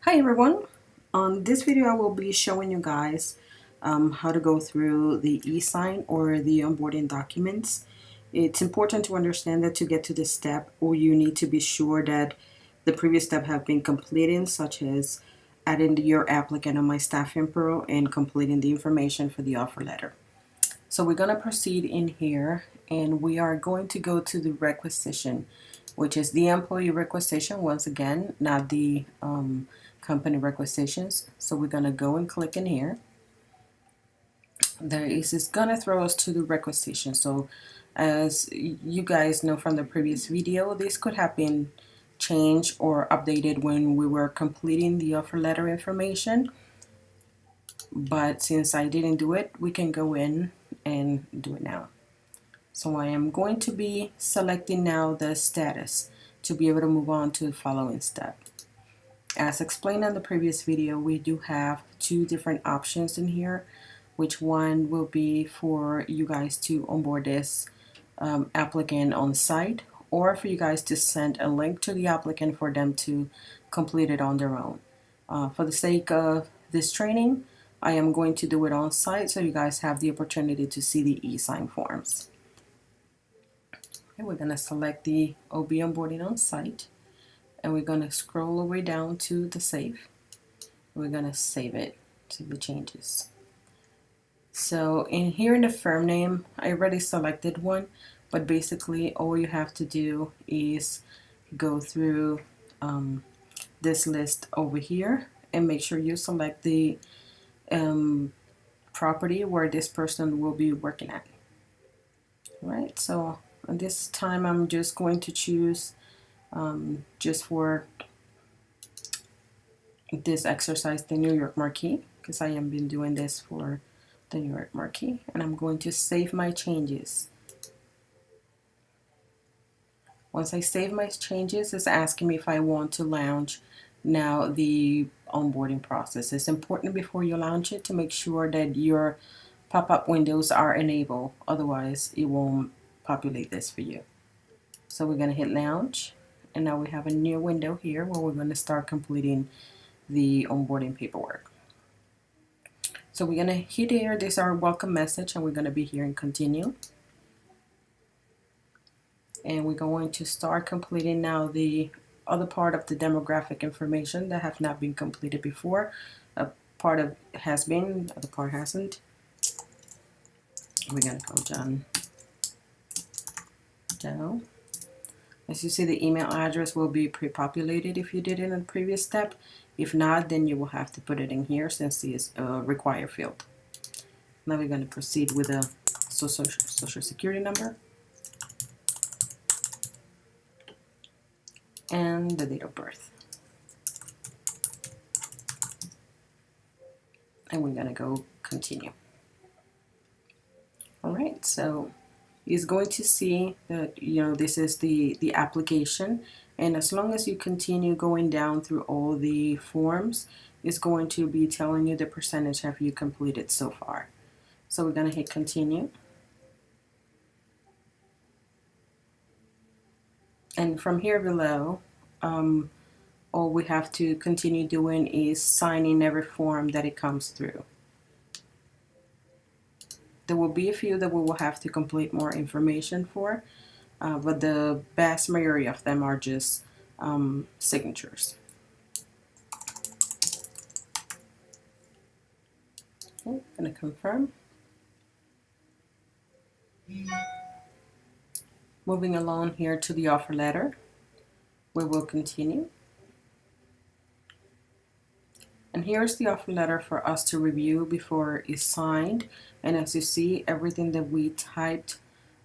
Hi everyone, on this video I will be showing you guys how to go through the e-sign or the onboarding documents. It's important to understand that to get to this step, or you need to be sure that the previous step have been completed, such as adding your applicant on My Staff Info and completing the information for the offer letter. So we're going to proceed in here and we are going to go to the requisition, which is the employee requisition once again, not the company requisitions. So we're going to go and click in here. It's going to throw us to the requisition. So as you guys know from the previous video, this could have been changed or updated when we were completing the offer letter information. But since I didn't do it, we can go in and do it now. So I am going to be selecting now the status to be able to move on to the following step. As explained in the previous video, we do have two different options in here. Which one will be for you guys to onboard this applicant on site, or for you guys to send a link to the applicant for them to complete it on their own. For the sake of this training, I am going to do it on site so you guys have the opportunity to see the e-sign forms. Okay, we're going to select the OB onboarding on site and we're going to scroll all the way down to the save. We're going to save it to the changes. So in here in the firm name, I already selected one, but basically all you have to do is go through this list over here and make sure you select the property where this person will be working at. All right, so this time I'm just going to choose just for this exercise the New York Marquis, because I have been doing this for the New York Marquis, and I'm going to save my changes. Once I save my changes, it's asking me if I want to launch now the onboarding process. It's important before you launch it to make sure that your pop-up windows are enabled, otherwise it won't populate this for you. So we're going to hit launch, and now we have a new window here where we're going to start completing the onboarding paperwork. So we're going to hit here, this is our welcome message, and we're going to be here and continue. And we're going to start completing now the other part of the demographic information that have not been completed before. A part of has been, the other part hasn't. We're going to go down. As you see, the email address will be pre-populated if you did it in the previous step. If not, then you will have to put it in here since it is a required field. Now we're going to proceed with the social security number and the date of birth. And we're going to go continue. All right, so is going to see that this is the application, and as long as you continue going down through all the forms, it's going to be telling you the percentage have you completed so far. So we're going to hit continue, and from here below all we have to continue doing is signing every form that it comes through. There will be a few that we will have to complete more information for, but the vast majority of them are just signatures. Okay, I'm going to confirm. Moving along here to the offer letter, we will continue. And here's the offer letter for us to review before it's signed. And as you see, everything that we typed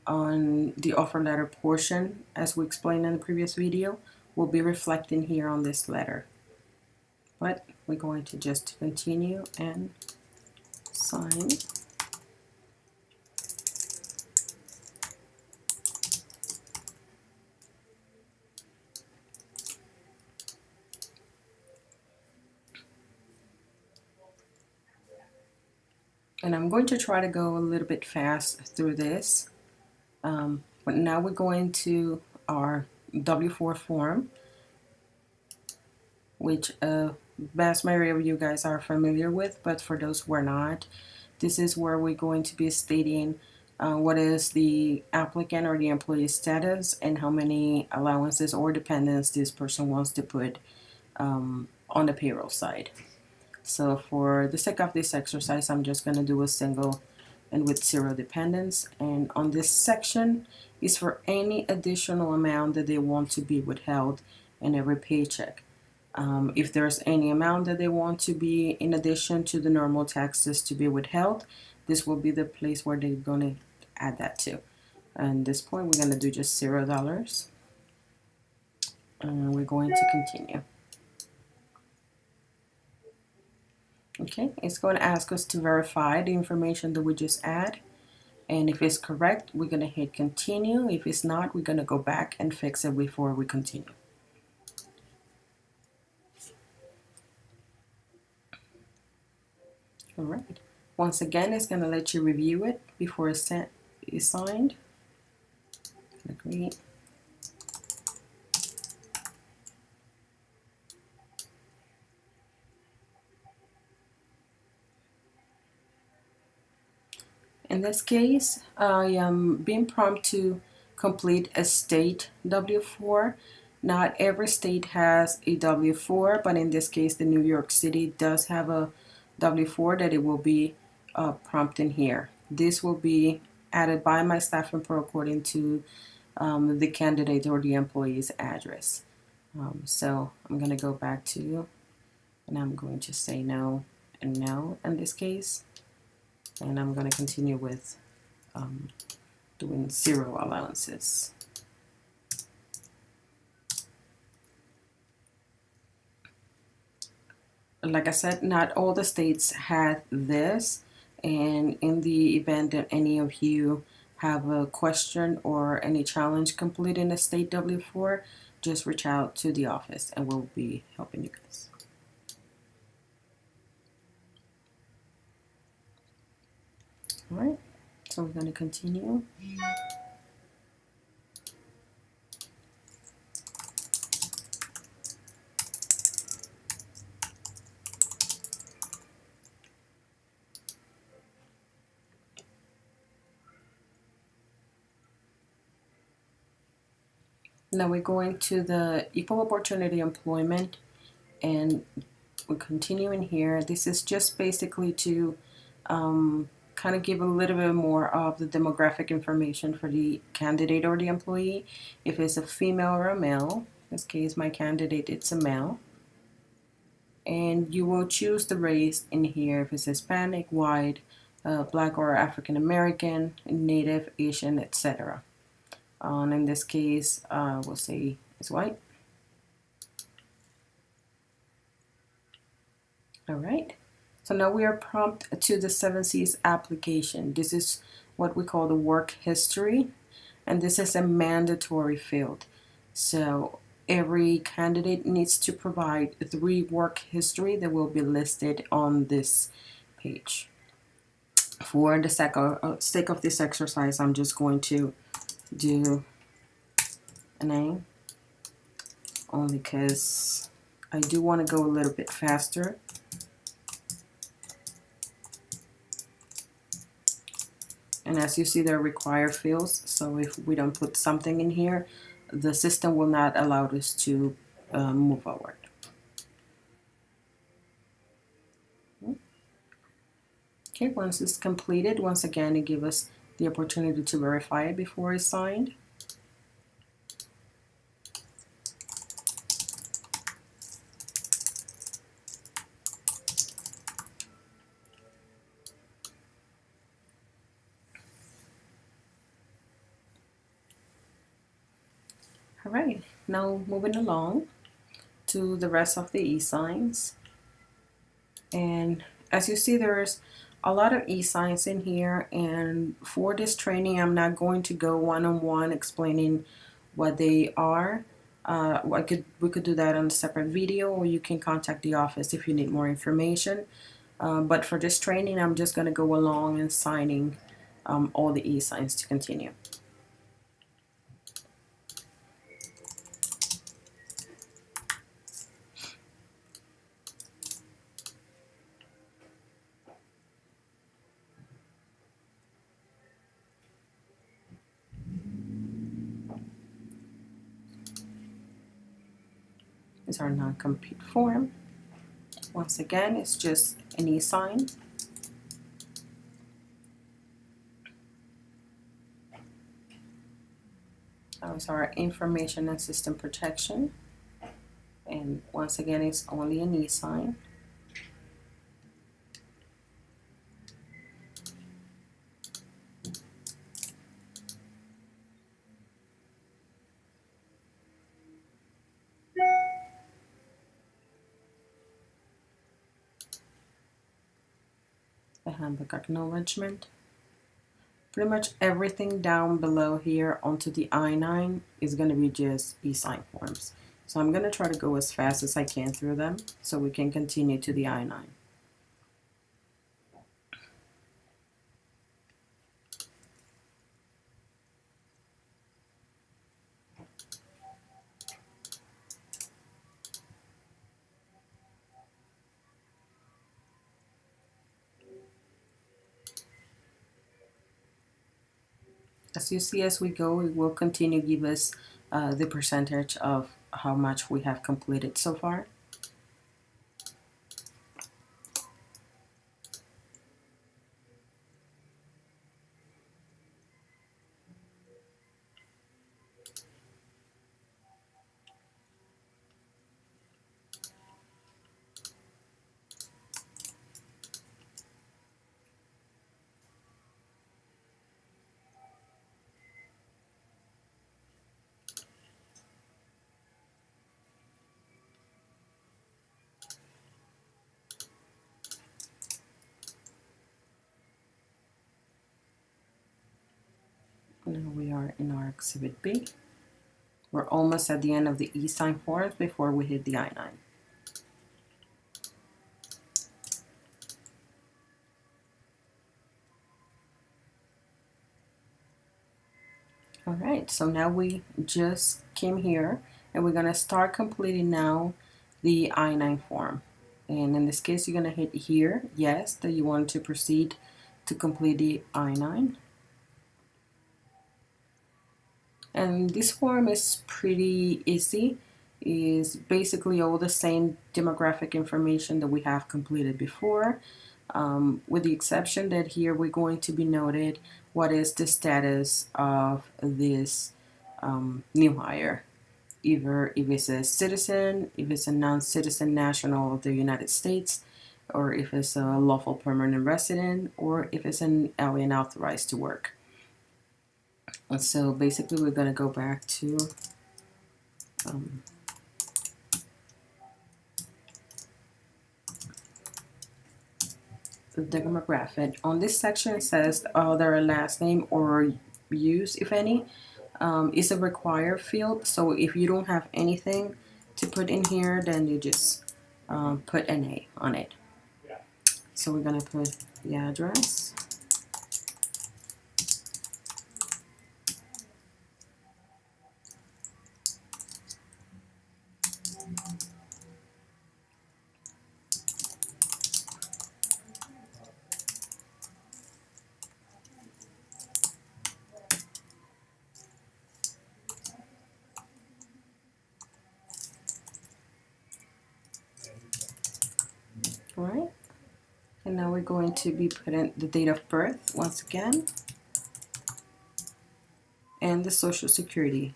on the offer letter portion, as we explained in the previous video, will be reflecting here on this letter. But we're going to just continue and sign. And I'm going to try to go a little bit fast through this. But now we're going to our W-4 form. which vast majority of you guys are familiar with, but for those who are not, this is where we're going to be stating what is the applicant or the employee status and how many allowances or dependents this person wants to put on the payroll side. So for the sake of this exercise, I'm just going to do a single and with 0 dependents. And on this section is for any additional amount that they want to be withheld in every paycheck. If there's any amount that they want to be in addition to the normal taxes to be withheld, this will be the place where they're going to add that to. And at this point, we're going to do just $0. And we're going to continue. Okay, it's going to ask us to verify the information that we just add. And if it's correct, we're going to hit continue. If it's not, we're going to go back and fix it before we continue. All right. Once again, it's going to let you review it before it's signed. Agree. In this case, I am being prompted to complete a state W-4. Not every state has a W-4, but in this case, the New York City does have a W-4 that it will be prompting here. This will be added by my staffing pro according to the candidate or the employee's address. So I'm going to go back to, and I'm going to say no and no in this case. And I'm going to continue with doing 0 allowances. Like I said, not all the states had this, and in the event that any of you have a question or any challenge completing a state W-4, just reach out to the office and we'll be helping you guys. All right, so we're going to continue. Now we're going to the equal opportunity employment, and we're continuing here. This is just basically to kind of give a little bit more of the demographic information for the candidate or the employee. If it's a female or a male, in this case my candidate, it's a male. And you will choose the race in here if it's Hispanic, white, Black or African American, Native, Asian, etc. And in this case, we'll say it's white. All right. So now we are prompted to the 7Cs application. This is what we call the work history, and this is a mandatory field. So every candidate needs to provide 3 work history that will be listed on this page. For the sake of this exercise, I'm just going to do a name, only because I do want to go a little bit faster. And as you see, there are required fields, so if we don't put something in here, the system will not allow us to move forward. Okay, once it's completed, once again, it gives us the opportunity to verify it before it's signed. All right, now moving along to the rest of the e-signs. And as you see, there's a lot of e-signs in here, and for this training I'm not going to go one-on-one explaining what they are. We could do that on a separate video, or you can contact the office if you need more information. But for this training, I'm just going to go along and signing all the e-signs to continue. is our non-compete form. Once again, it's just an e-sign. That was our information and system protection. And once again, it's only an e-sign. The handbook acknowledgement. Pretty much everything down below here onto the I-9 is going to be just e-sign forms. So I'm going to try to go as fast as I can through them so we can continue to the I-9. As you see as we go, it will continue to give us the percentage of how much we have completed so far. Now we are in our Exhibit B. We're almost at the end of the e-sign forms before we hit the I-9. Alright, so now we just came here and we're going to start completing now the I-9 form. And in this case, you're going to hit here, yes, that you want to proceed to complete the I-9. And this form is pretty easy. It's basically all the same demographic information that we have completed before, with the exception that here we're going to be noted what is the status of this new hire. Either if it's a citizen, if it's a non-citizen national of the United States, or if it's a lawful permanent resident, or if it's an alien authorized to work. And so basically we're going to go back to the demographic. On this section it says their last name or use, if any, is a required field. So if you don't have anything to put in here, then you just put an A on it. So we're going to put the address. All right. And now we're going to be putting the date of birth once again and the social security.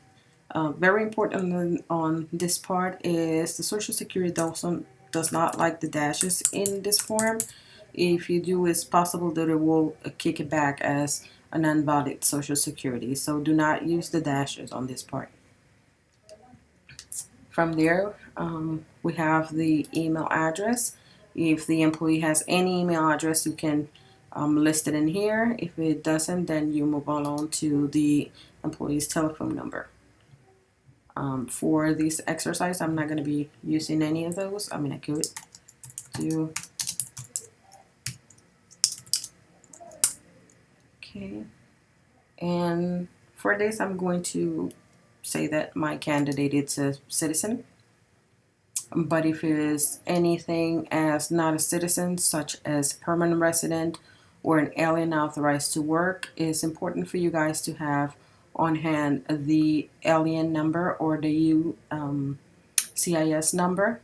Very important on this part is the social security does not like the dashes in this form. If you do, it's possible that it will kick it back as a non-valid social security. So do not use the dashes on this part. From there, we have the email address. If the employee has any email address, you can list it in here. If it doesn't, then you move on to the employee's telephone number. For this exercise, I'm not going to be using any of those. I mean, I could do. Okay. And for this, I'm going to say that my candidate is a citizen. But if it is anything as not a citizen, such as permanent resident or an alien authorized to work, it's important for you guys to have on hand the alien number or the CIS number,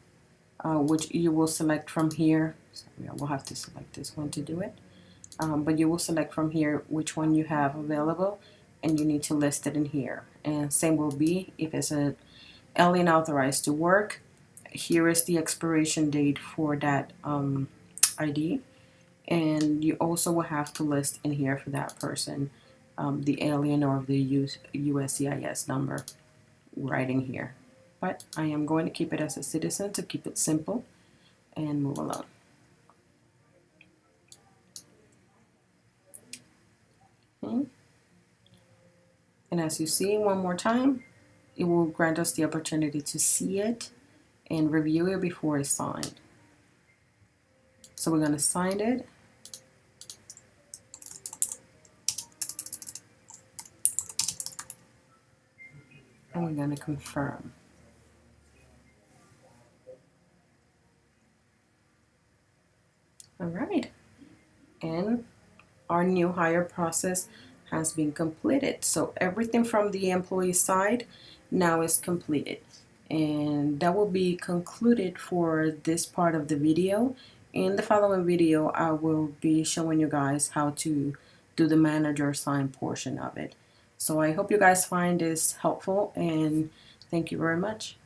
which you will select from here. Sorry, I will have to select this one to do it. But you will select from here which one you have available, and you need to list it in here. And same will be if it's an alien authorized to work. Here is the expiration date for that ID, and you also will have to list in here for that person the alien or the USCIS number right in here. But I am going to keep it as a citizen to keep it simple and move along. Okay. And as you see, one more time, it will grant us the opportunity to see it and review it before it's signed. So we're going to sign it. And we're going to confirm. All right. And our new hire process has been completed. So everything from the employee side now is completed. And that will be concluded for this part of the video. In the following video, I will be showing you guys how to do the manager sign portion of it. So I hope you guys find this helpful, and thank you very much.